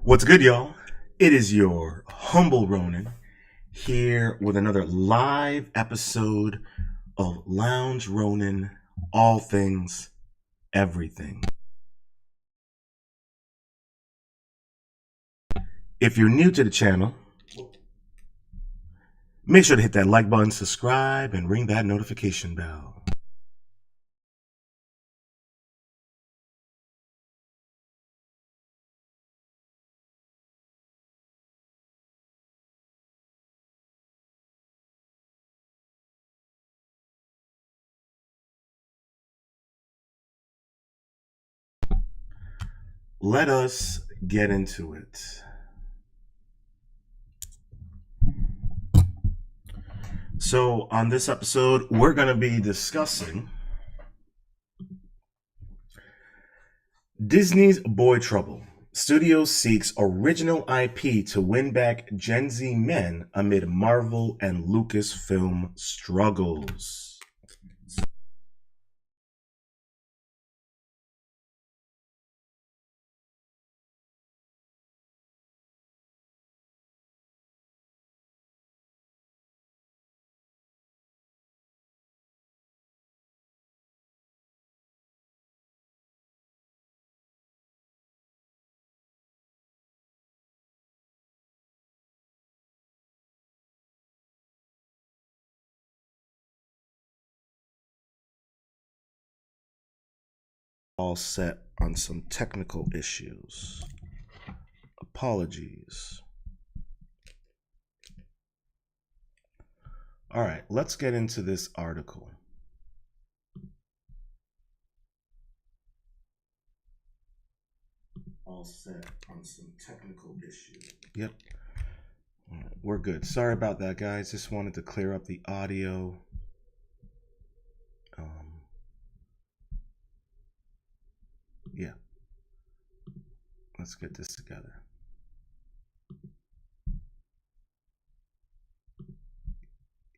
What's good, y'all? It is your humble Rōnin here with another live episode of Lounge Rōnin, all things, everything. If you're new to the channel, make sure to hit that like button, subscribe, and ring that notification bell. Let us get into it. So on this episode, we're going to be discussing Disney's Boy Trouble. Studio seeks original IP to win back Gen Z men amid Marvel and Lucasfilm struggles. All set on some technical issues. Apologies. All right, let's get into this article. All set on some technical issues. Yep. All right, we're good. Sorry about that, guys. Just wanted to clear up the audio. Yeah. Let's get this together.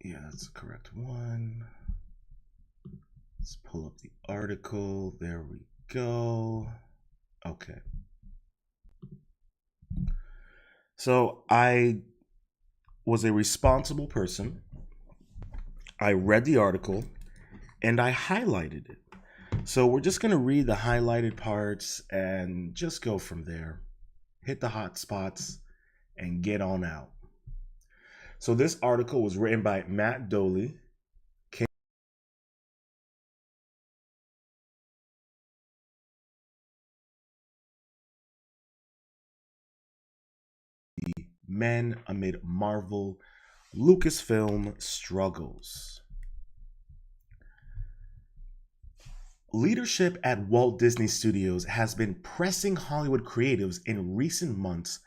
Yeah, that's the correct one. Let's pull up the article. There we go. Okay. So I was a responsible person. I read the article and I highlighted it. So we're just going to read the highlighted parts and just go from there. Hit the hot spots and get on out. So this article was written by Matt Doley. Men amid Marvel Lucasfilm struggles. Leadership at Walt Disney Studios has been pressing Hollywood creatives in recent months,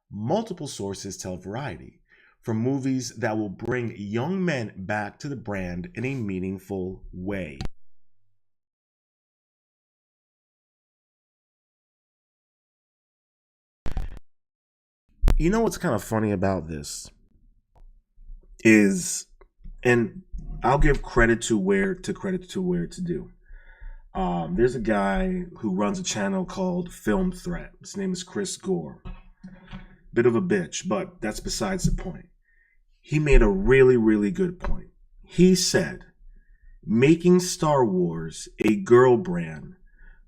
multiple sources tell Variety, for movies that will bring young men back to the brand in a meaningful way. You know what's kind of funny about this is, and I'll give credit to where to do. There's a guy who runs a channel called Film Threat. His name is Chris Gore. Bit of a bitch, but that's besides the point. He made a really, really good point. He said, making Star Wars a girl brand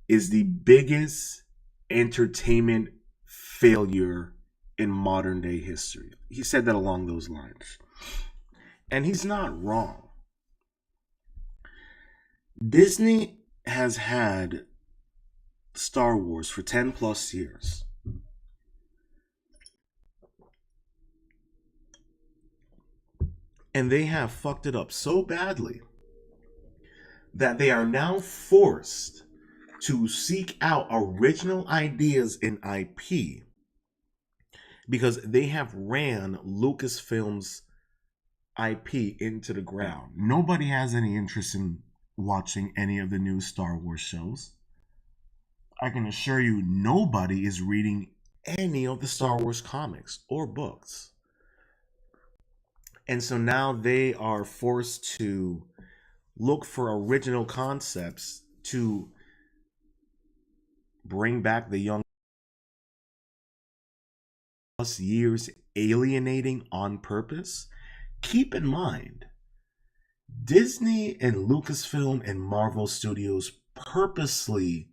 is the biggest entertainment failure in modern day history. He said that along those lines. And he's not wrong. Disney has had Star Wars for 10 plus years. And they have fucked it up so badly that they are now forced to seek out original ideas in IP because they have ran Lucasfilm's IP into the ground. Nobody has any interest in watching any of the new Star Wars shows. I can assure you nobody is reading any of the Star Wars comics or books. And so now they are forced to look for original concepts to bring back the young plus years alienating on purpose? Keep in mind, Disney and Lucasfilm and Marvel Studios purposely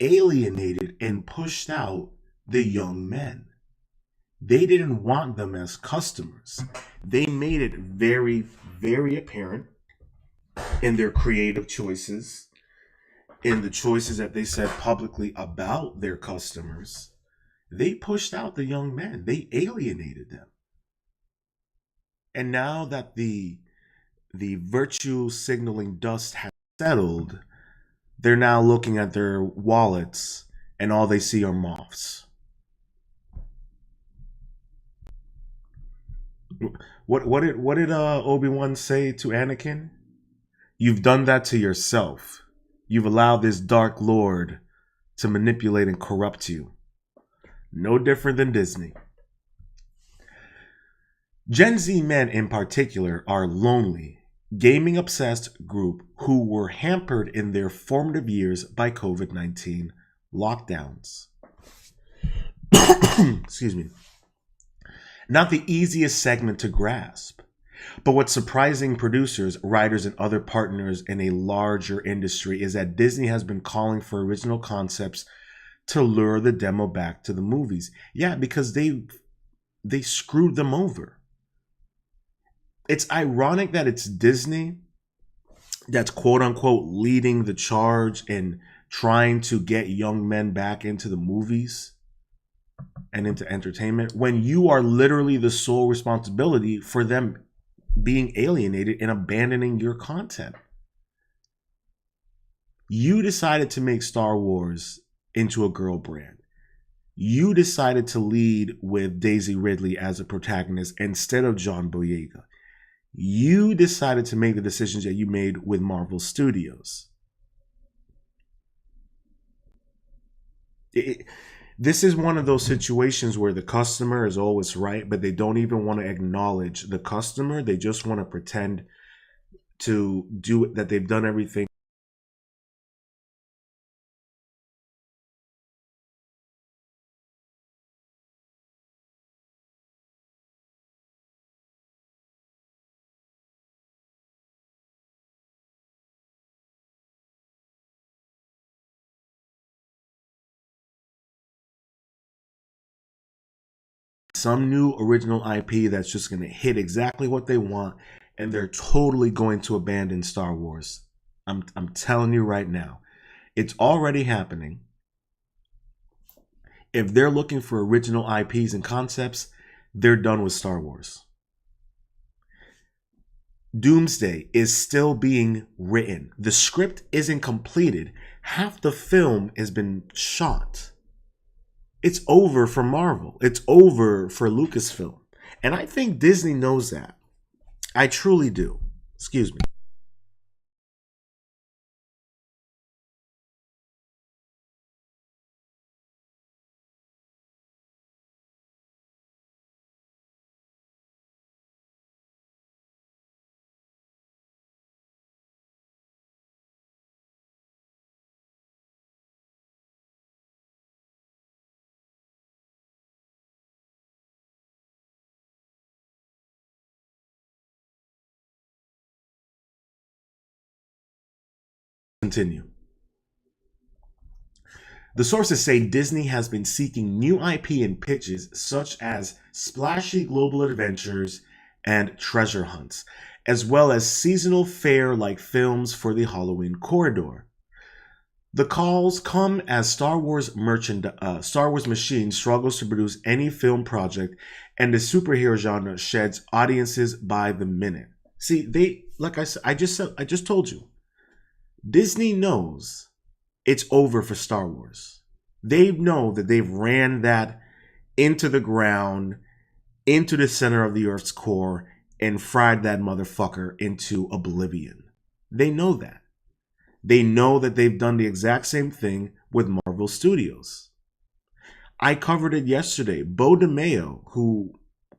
alienated and pushed out the young men. They didn't want them as customers. They made it very, very apparent in their creative choices, in the choices that they said publicly about their customers. They pushed out the young men. They alienated them. And now that the virtue signaling dust has settled, they're now looking at their wallets and all they see are moths. What did Obi-Wan say to Anakin? You've done that to yourself. You've allowed this dark lord to manipulate and corrupt you. No different than Disney. Gen Z men in particular are lonely, gaming-obsessed group who were hampered in their formative years by COVID-19 lockdowns. Excuse me. Not the easiest segment to grasp, but what's surprising producers, writers, and other partners in a larger industry is that Disney has been calling for original concepts to lure the demo back to the movies. Yeah, because they screwed them over. It's ironic that it's Disney that's quote unquote leading the charge in trying to get young men back into the movies and into entertainment when you are literally the sole responsibility for them being alienated and abandoning your content. You decided to make Star Wars into a girl brand. You decided to lead with Daisy Ridley as a protagonist instead of John Boyega. You decided to make the decisions that you made with Marvel Studios. This is one of those situations where the customer is always right, but they don't even want to acknowledge the customer. They just want to pretend to do it, that they've done everything. Some new original IP that's just going to hit exactly what they want, and they're totally going to abandon Star Wars. I'm telling you right now. It's already happening. If they're looking for original IPs and concepts, they're done with Star Wars. Doomsday is still being written. The script isn't completed. Half the film has been shot. It's over for Marvel. It's over for Lucasfilm. And I think Disney knows that. I truly do. Excuse me. Continue. The sources say Disney has been seeking new IP and pitches such as splashy global adventures and treasure hunts, as well as seasonal fare-like films for the Halloween corridor. The calls come as Star Wars Machine struggles to produce any film project, and the superhero genre sheds audiences by the minute. See, like I said, I just told you, Disney knows it's over for Star Wars. They know that they've ran that into the ground, into the center of the Earth's core, and fried that motherfucker into oblivion. They know that. They know that they've done the exact same thing with Marvel Studios. I covered it yesterday. Bo DeMeo, who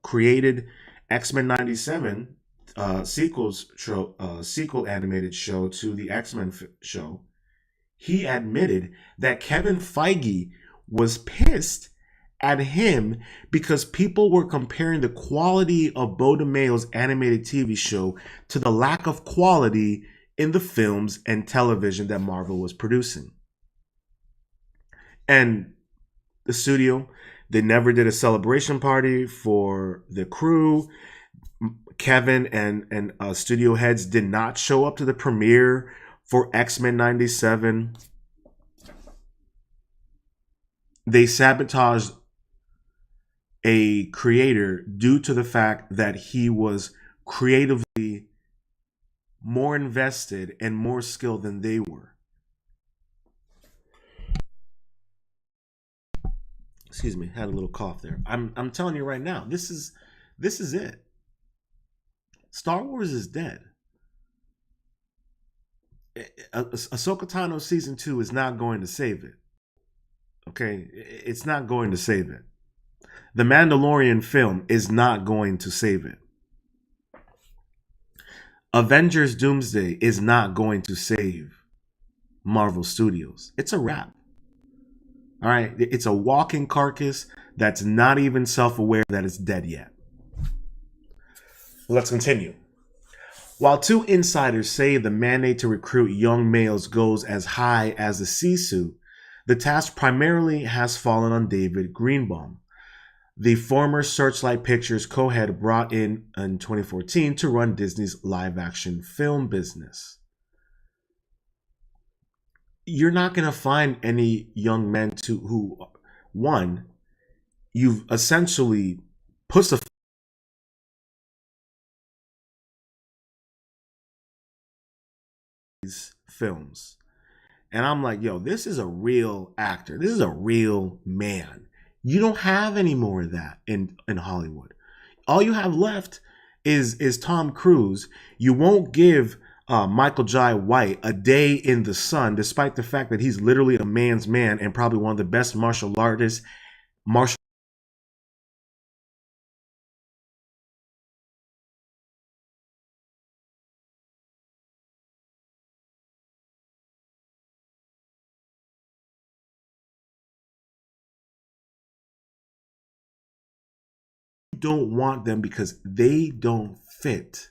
created X-Men 97, sequel animated show to the X-Men show, he admitted that Kevin Feige was pissed at him because people were comparing the quality of Beau DeMayo's animated TV show to the lack of quality in the films and television that Marvel was producing. And the studio, they never did a celebration party for the crew. Kevin and studio heads did not show up to the premiere for X-Men 97. They sabotaged a creator due to the fact that he was creatively more invested and more skilled than they were. Excuse me, had a little cough there. I'm telling you right now, this is it. Star Wars is dead. Ahsoka Tano season 2 is not going to save it. Okay, it's not going to save it. The Mandalorian film is not going to save it. Avengers Doomsday is not going to save Marvel Studios. It's a wrap. All right, it's a walking carcass that's not even self-aware that it's dead yet. Let's continue. While two insiders say the mandate to recruit young males goes as high as the Sisu, the task primarily has fallen on David Greenbaum, the former Searchlight Pictures co-head brought in 2014 to run Disney's live-action film business. You're not going to find any young men who, one, you've essentially pussified these films. And I'm like, yo, this is a real actor. This is a real man. You don't have any more of that in Hollywood. All you have left is Tom Cruise. You won't give Michael Jai White a day in the sun, despite the fact that he's literally a man's man and probably one of the best martial artists. Don't want them because they don't fit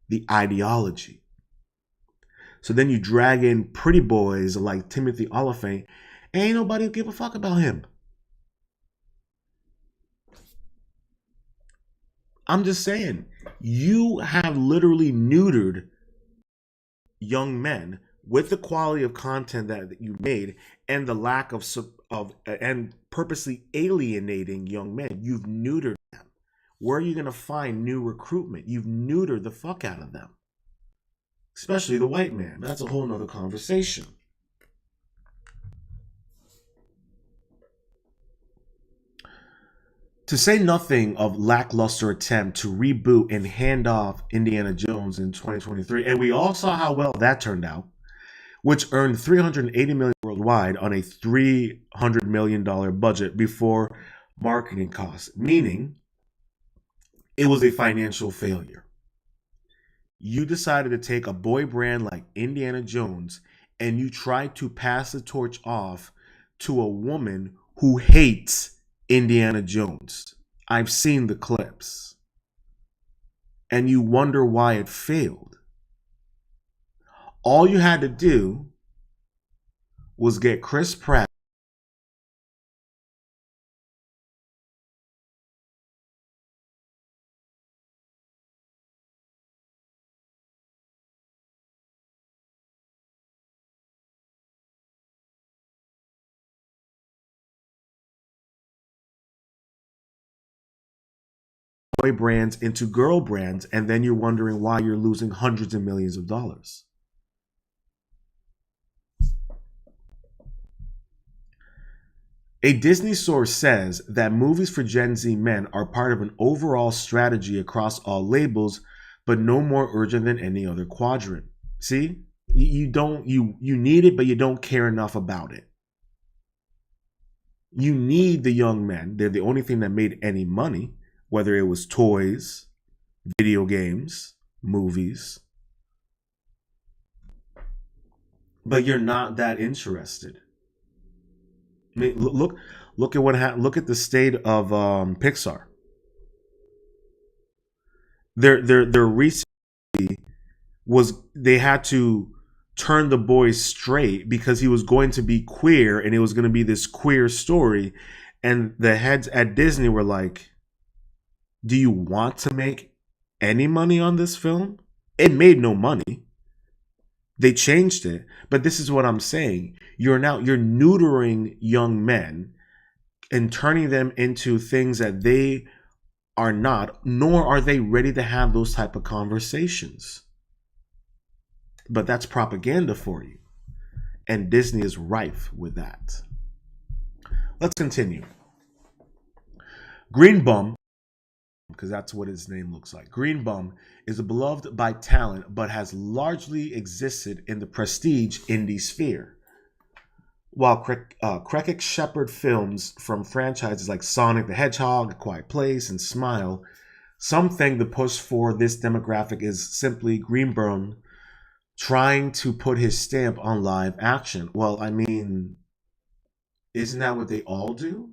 the ideology. So then you drag in pretty boys like Timothy Olyphant, and ain't nobody give a fuck about him. I'm just saying, you have literally neutered young men with the quality of content that you made and the lack of and purposely alienating young men. You've neutered them. Where are you going to find new recruitment? You've neutered the fuck out of them. Especially the white man. That's a whole nother conversation. To say nothing of lackluster attempt to reboot and hand off Indiana Jones in 2023, and we all saw how well that turned out, which earned $380 million worldwide on a $300 million budget before marketing costs, meaning it was a financial failure. You decided to take a boy brand like Indiana Jones and you tried to pass the torch off to a woman who hates Indiana Jones. I've seen the clips. And you wonder why it failed. All you had to do was get Chris Pratt boy brands into girl brands, and then you're wondering why you're losing hundreds of millions of dollars. A Disney source says that movies for Gen Z men are part of an overall strategy across all labels, but no more urgent than any other quadrant. See? You need it, but you don't care enough about it. You need the young men. They're the only thing that made any money, whether it was toys, video games, movies. But you're not that interested. I mean, Look at look at the state of Pixar. Their recent was they had to turn the boy straight because he was going to be queer and it was going to be this queer story. And the heads at Disney were like, do you want to make any money on this film? It made no money. They changed it. But this is what I'm saying. You're neutering young men and turning them into things that they are not, nor are they ready to have those type of conversations. But that's propaganda for you. And Disney is rife with that. Let's continue. Green Bum, because that's what his name looks like. Green Bum is beloved by talent, but has largely existed in the prestige indie sphere. While Craig Shepard films from franchises like Sonic the Hedgehog, A Quiet Place, and Smile, some think the push for this demographic is simply Green Bum trying to put his stamp on live action. Well, I mean, isn't that what they all do?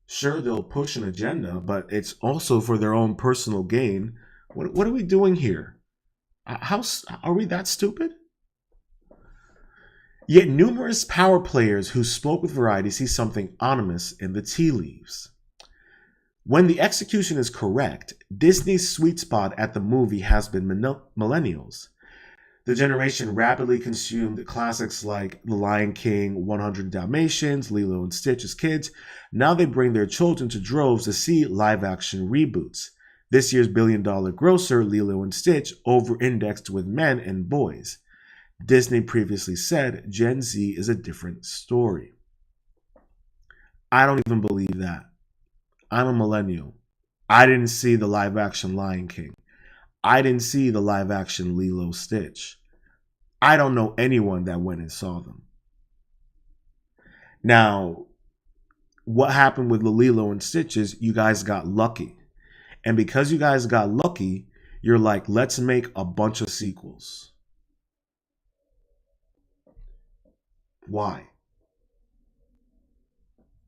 Sure, they'll push an agenda, but it's also for their own personal gain. What are we doing here? How are we that stupid? Yet numerous power players who spoke with Variety see something ominous in the tea leaves. When the execution is correct, Disney's sweet spot at the movie has been millennials. The generation rapidly consumed classics like The Lion King, 100 Dalmatians, Lilo and Stitch as kids. Now they bring their children to droves to see live-action reboots. This year's billion-dollar grosser, Lilo and Stitch, over-indexed with men and boys. Disney previously said Gen Z is a different story. I don't even believe that. I'm a millennial. I didn't see the live-action Lion King. I didn't see the live-action Lilo Stitch. I don't know anyone that went and saw them. Now, what happened with the Lilo and Stitch is you guys got lucky. And because you guys got lucky, you're like, let's make a bunch of sequels. Why?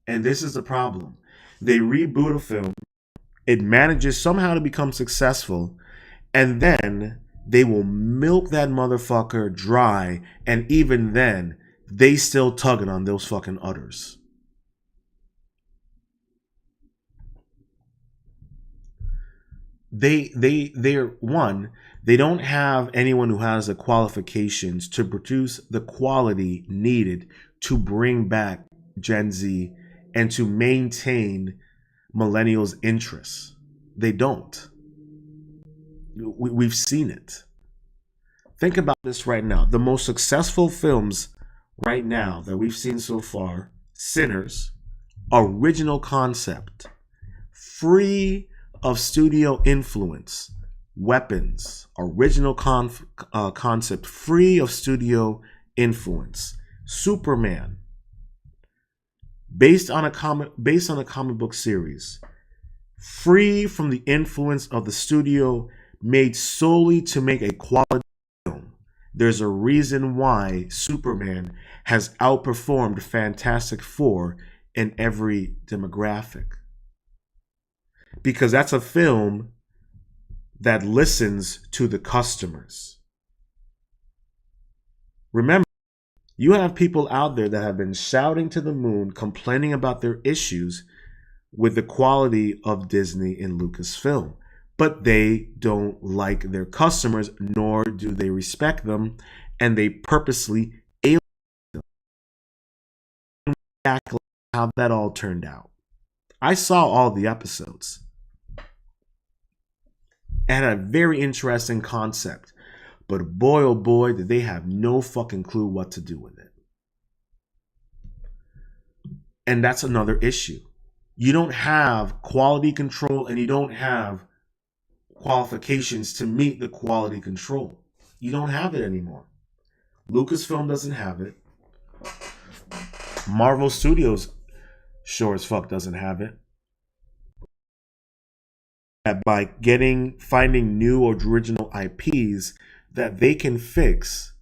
And this is the problem. They reboot a film. It manages somehow to become successful. And then they will milk that motherfucker dry. And even then, they still tugging on those fucking udders. They're one, they don't have anyone who has the qualifications to produce the quality needed to bring back Gen Z and to maintain millennials' interests. They don't. We've seen it. Think about this right now. The most successful films right now that we've seen so far, Sinners, original concept, free of studio influence. Weapons, original concept, free of studio influence. Superman, based on a comic book series, free from the influence of the studio, made solely to make a quality film. There's a reason why Superman has outperformed Fantastic Four in every demographic. Because that's a film that listens to the customers. Remember, you have people out there that have been shouting to the moon, complaining about their issues with the quality of Disney and Lucasfilm. But they don't like their customers, nor do they respect them, and they purposely alienate them. Exactly how that all turned out. I saw all the episodes. It had a very interesting concept. But boy, oh boy, did they have no fucking clue what to do with it. And that's another issue. You don't have quality control and you don't have qualifications to meet the quality control. You don't have it anymore. Lucasfilm doesn't have it. Marvel Studios sure as fuck doesn't have it. By finding new or original IPs that they can fix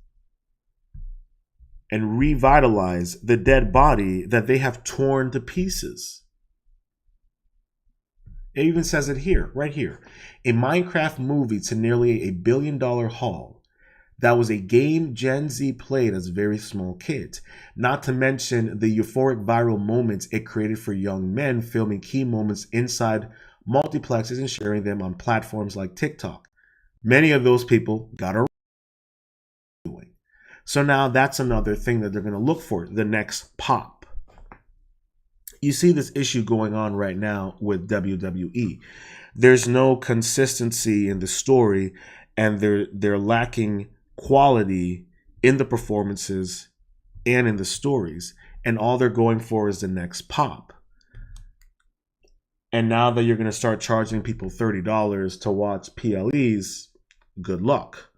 and revitalize the dead body that they have torn to pieces. It even says it here, right here. A Minecraft movie to nearly $1 billion haul. That was a game Gen Z played as very small kids. Not to mention the euphoric viral moments it created for young men filming key moments inside multiplexes and sharing them on platforms like TikTok. Many of those people got arrested. So now that's another thing that they're going to look for, the next pop. You see this issue going on right now with WWE. There's no consistency in the story, and they're lacking quality in the performances and in the stories, and all they're going for is the next pop. And now that you're going to start charging people $30 to watch PLEs, good luck,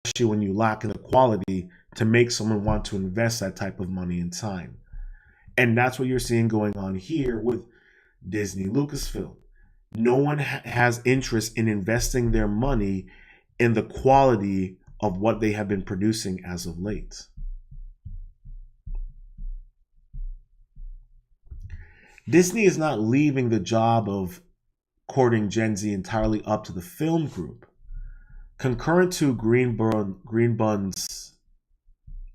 especially when you lack in the quality to make someone want to invest that type of money and time. And that's what you're seeing going on here with Disney Lucasfilm. No one has interest in investing their money in the quality of what they have been producing as of late. Disney is not leaving the job of courting Gen Z entirely up to the film group. Concurrent to Greenbund's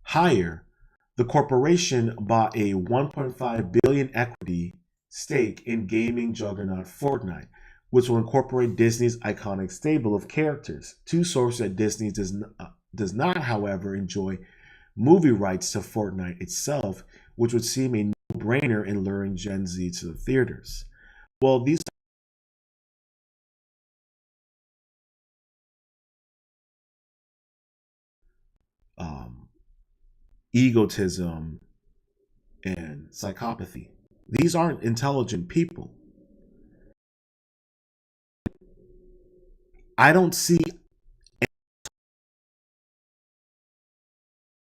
hire, the corporation bought a $1.5 billion equity stake in gaming juggernaut Fortnite, which will incorporate Disney's iconic stable of characters. Two sources that Disney does not, however, enjoy movie rights to Fortnite itself, which would seem a no-brainer in luring Gen Z to the theaters. Well, these egotism and psychopathy. These aren't intelligent people. I don't see a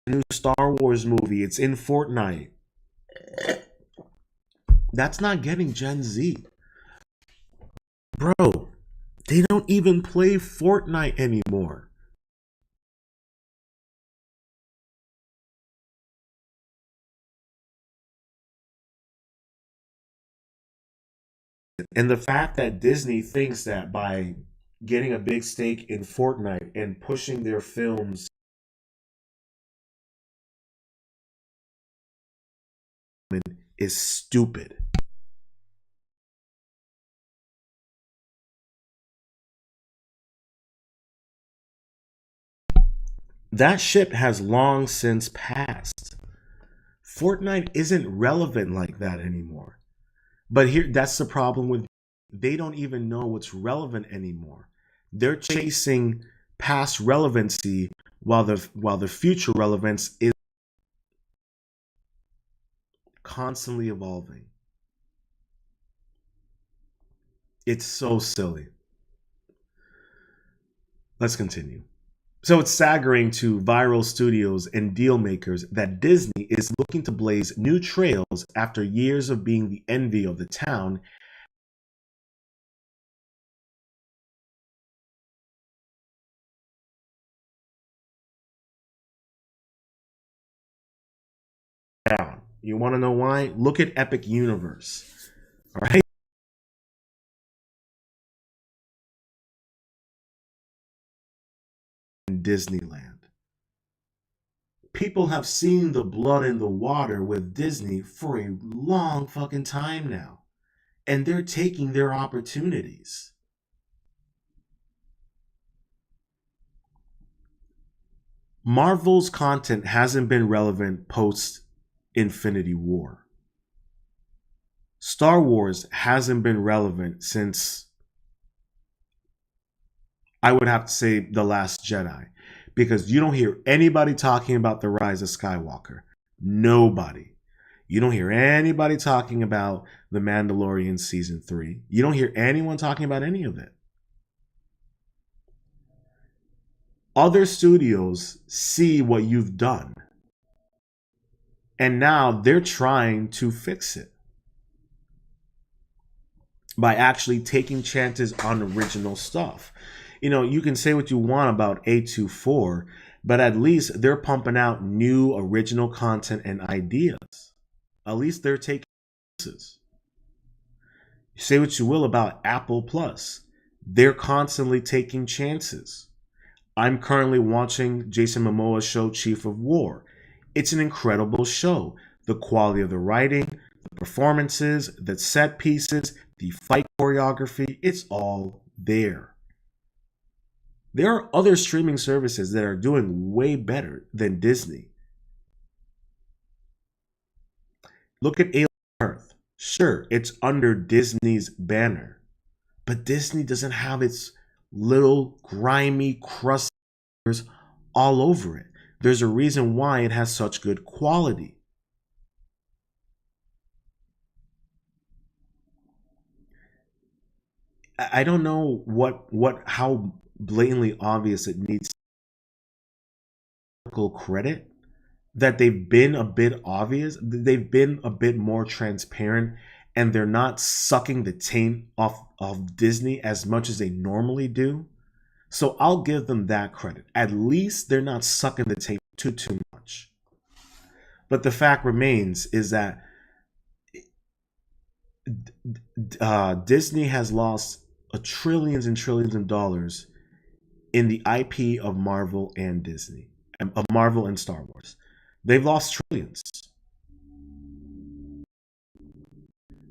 new Star Wars movie. It's in Fortnite. That's not getting Gen Z. Bro, they don't even play Fortnite anymore. And the fact that Disney thinks that by getting a big stake in Fortnite and pushing their films is stupid. That ship has long since passed. Fortnite isn't relevant like that anymore. But here, that's the problem with, they don't even know what's relevant anymore. They're chasing past relevancy while the future relevance is constantly evolving. It's so silly. Let's continue. So it's staggering to viral studios and deal makers that Disney is looking to blaze new trails after years of being the envy of the town. Down. You want to know why? Look at Epic Universe. All right. Disneyland. People have seen the blood in the water with Disney for a long fucking time now. And they're taking their opportunities. Marvel's content hasn't been relevant post Infinity War. Star Wars hasn't been relevant since, I would have to say, The Last Jedi, because you don't hear anybody talking about the rise of Skywalker. Nobody. You don't hear anybody talking about The Mandalorian Season 3. You don't hear anyone talking about any of it. Other studios see what you've done, and now they're trying to fix it by actually taking chances on original stuff. You know, you can say what you want about A24. But at least they're pumping out new original content and ideas. At least they're taking chances. Say what you will about Apple Plus. They're constantly taking chances. I'm currently watching Jason Momoa's show Chief of War. It's an incredible show. The quality of the writing, the performances, the set pieces, the fight choreography, it's all there. There are other streaming services that are doing way better than Disney. Look at Alien Earth. Sure, it's under Disney's banner, but Disney doesn't have its little grimy crust all over it. There's a reason why it has such good quality. I don't know how blatantly obvious it needs credit, that they've been a bit obvious, they've been a bit more transparent, and they're not sucking the taint off of Disney as much as they normally do. So I'll give them that credit. At least they're not sucking the tape too much. But the fact remains is that Disney has lost trillions and trillions of dollars in the IP of Marvel and Disney, of Marvel and Star Wars. They've lost trillions.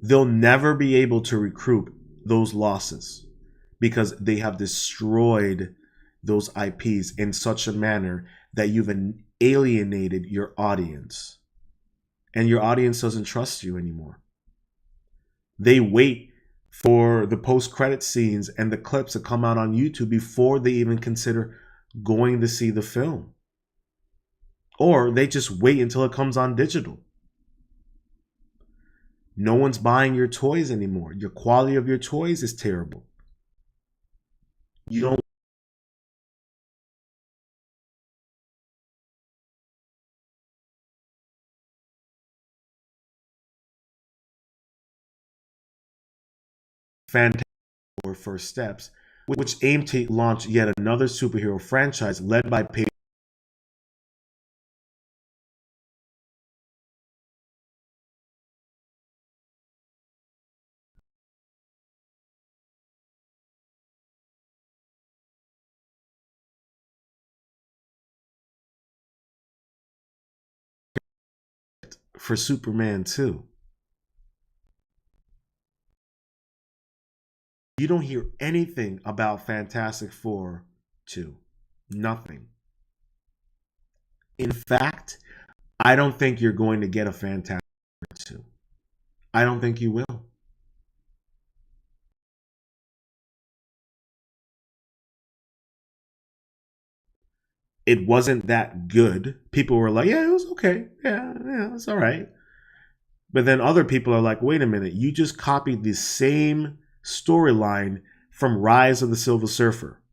They'll never be able to recoup those losses because they have destroyed those IPs in such a manner that you've alienated your audience. And your audience doesn't trust you anymore. They wait for the post-credit scenes and the clips to come out on YouTube before they even consider going to see the film. Or they just wait until it comes on digital. No one's buying your toys anymore. Your quality of your toys is terrible. You don't fantastic first steps, which aim to launch yet another superhero franchise led by for Superman 2. You don't hear anything about Fantastic Four 2. Nothing. In fact, I don't think you're going to get a Fantastic Four 2. I don't think you will. It wasn't that good. People were like, yeah, it was okay. Yeah, it's all right. But then other people are like, wait a minute, you just copied the same storyline from Rise of the Silver Surfer.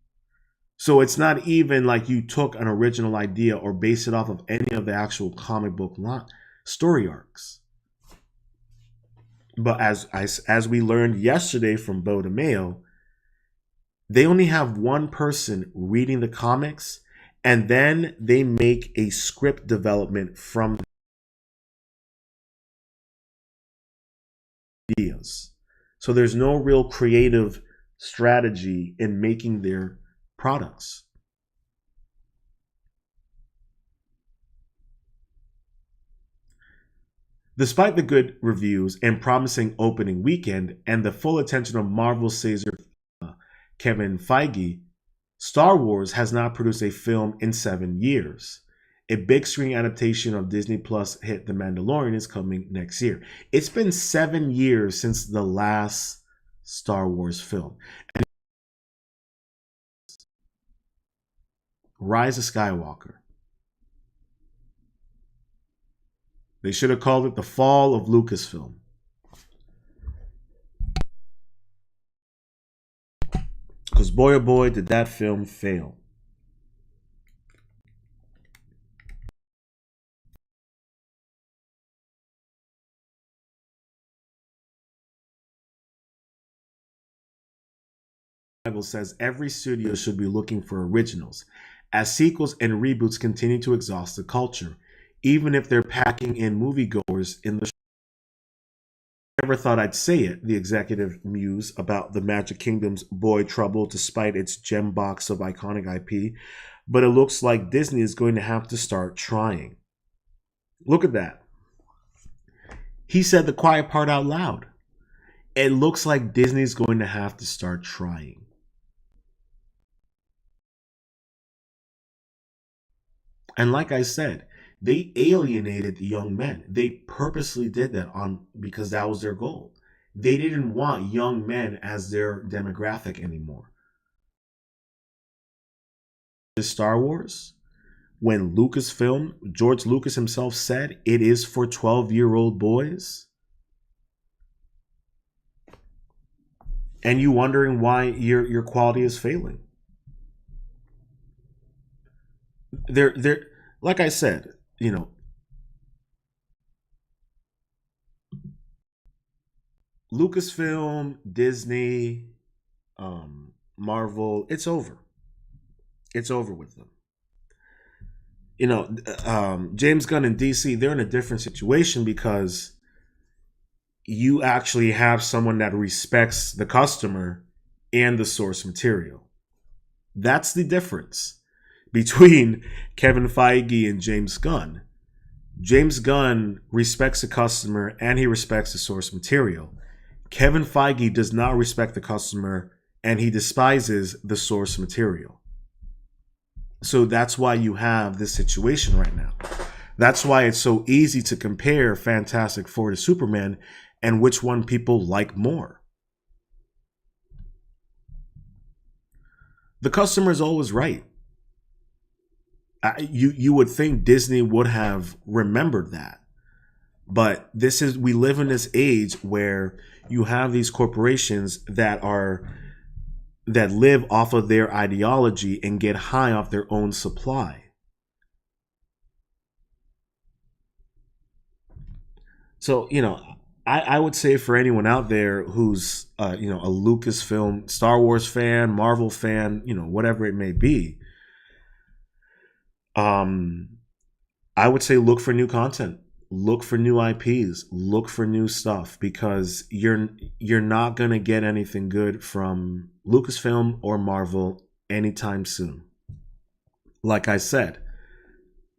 So it's not even like you took an original idea or based it off of any of the actual comic book story arcs. But as we learned yesterday from Bo DeMayo, they only have one person reading the comics, and then they make a script development from ideas. So there's no real creative strategy in making their products. Despite the good reviews and promising opening weekend and the full attention of Marvel Caesar Kevin Feige, Star Wars has not produced a film in 7 years. A big screen adaptation of Disney Plus hit The Mandalorian is coming next year. It's been 7 years since the last Star Wars film. And Rise of Skywalker. They should have called it The Fall of Lucasfilm. Because boy oh boy did that film fail. Bible says every studio should be looking for originals. as sequels and reboots continue to exhaust the culture, even if they're packing in moviegoers in the. Never thought I'd say it, the executive mused about the Magic Kingdom's Boy Trouble despite its gem box of iconic IP, but it looks like Disney is going to have to start trying. Look at that. He said the quiet part out loud. It looks like Disney's going to have to start trying. And like I said, they alienated young men. They purposely did that because that was their goal. They didn't want young men as their demographic anymore. Star Wars, when Lucasfilm, George Lucas himself said it is for 12-year-old boys. And you wondering why your quality is failing. They're like I said, Lucasfilm, Disney, Marvel, it's over. It's over with them. James Gunn and DC, they're in a different situation because you actually have someone that respects the customer and the source material. That's the difference between Kevin Feige and James Gunn. James Gunn respects the customer and he respects the source material. Kevin Feige does not respect the customer and he despises the source material. So that's why you have this situation right now. That's why it's so easy to compare Fantastic Four to Superman and which one people like more. The customer is always right. You would think Disney would have remembered that. But we live in this age where you have these corporations that live off of their ideology and get high off their own supply. So, I would say for anyone out there who's, a Lucasfilm, Star Wars fan, Marvel fan, whatever it may be, I would say look for new content, look for new IPs, look for new stuff, because you're not going to get anything good from Lucasfilm or Marvel anytime soon. Like I said,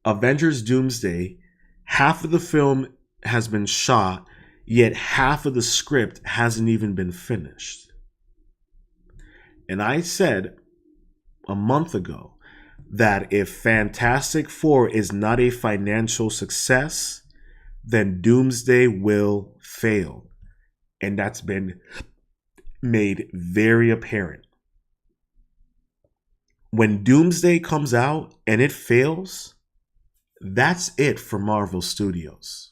Avengers Doomsday, half of the film has been shot, yet half of the script hasn't even been finished. And I said a month ago that if Fantastic Four is not a financial success, then Doomsday will fail. And that's been made very apparent. When Doomsday comes out and it fails, that's it for Marvel Studios.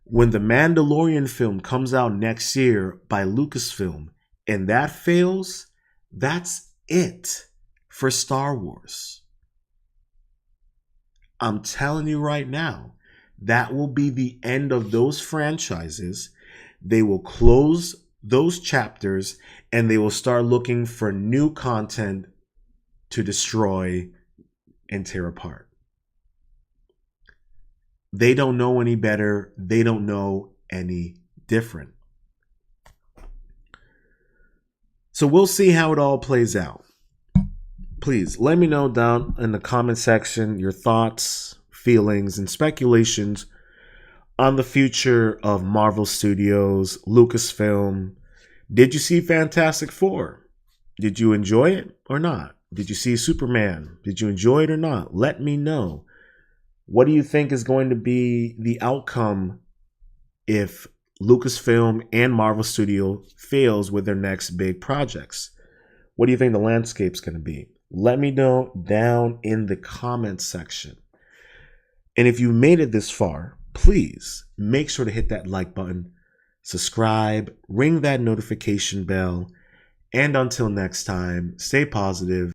When the Mandalorian film comes out next year by Lucasfilm and that fails, that's it for Star Wars. I'm telling you right now, that will be the end of those franchises. They will close those chapters and they will start looking for new content to destroy and tear apart. They don't know any better. They don't know any different. So we'll see how it all plays out. Please let me know down in the comment section your thoughts, feelings, and speculations on the future of Marvel Studios, Lucasfilm. Did you see Fantastic Four? Did you enjoy it or not? Did you see Superman? Did you enjoy it or not? Let me know. What do you think is going to be the outcome if Lucasfilm and Marvel Studios fails with their next big projects? What do you think the landscape's going to be? Let me know down in the comments section. And if you made it this far, please make sure to hit that like button, subscribe, ring that notification bell, and until next time, stay positive.